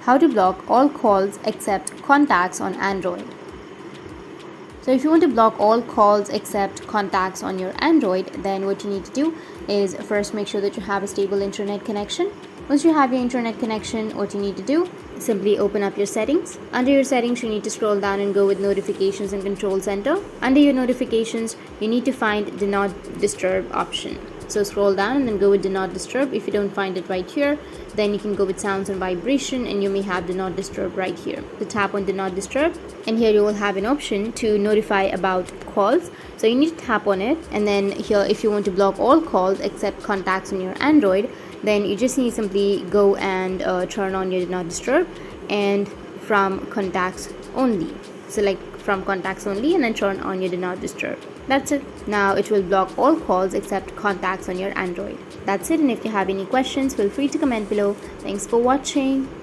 how to block all calls except contacts on Android. So if you want to block all calls except contacts on your Android, then what you need to do is first make sure that you have a stable internet connection. Once you have your internet connection, what you need to do, simply open up your settings. Under your settings, you need to scroll down and go with notifications and control center. Under your notifications, you need to find do not disturb option. So scroll down and then go with do not disturb. If you don't find it right here, then you can go with sounds and vibration, and you may have do not disturb right here. So tap on do not disturb, and here you will have an option to notify about calls. So you need to tap on it, and then here if you want to block all calls except contacts on your Android, then you just need to simply go and turn on your do not disturb, and from contacts only, select from contacts only and then turn on your do not disturb. That's it. Now it will block all calls except contacts on your Android. That's it, and if you have any questions, feel free to comment below. Thanks for watching.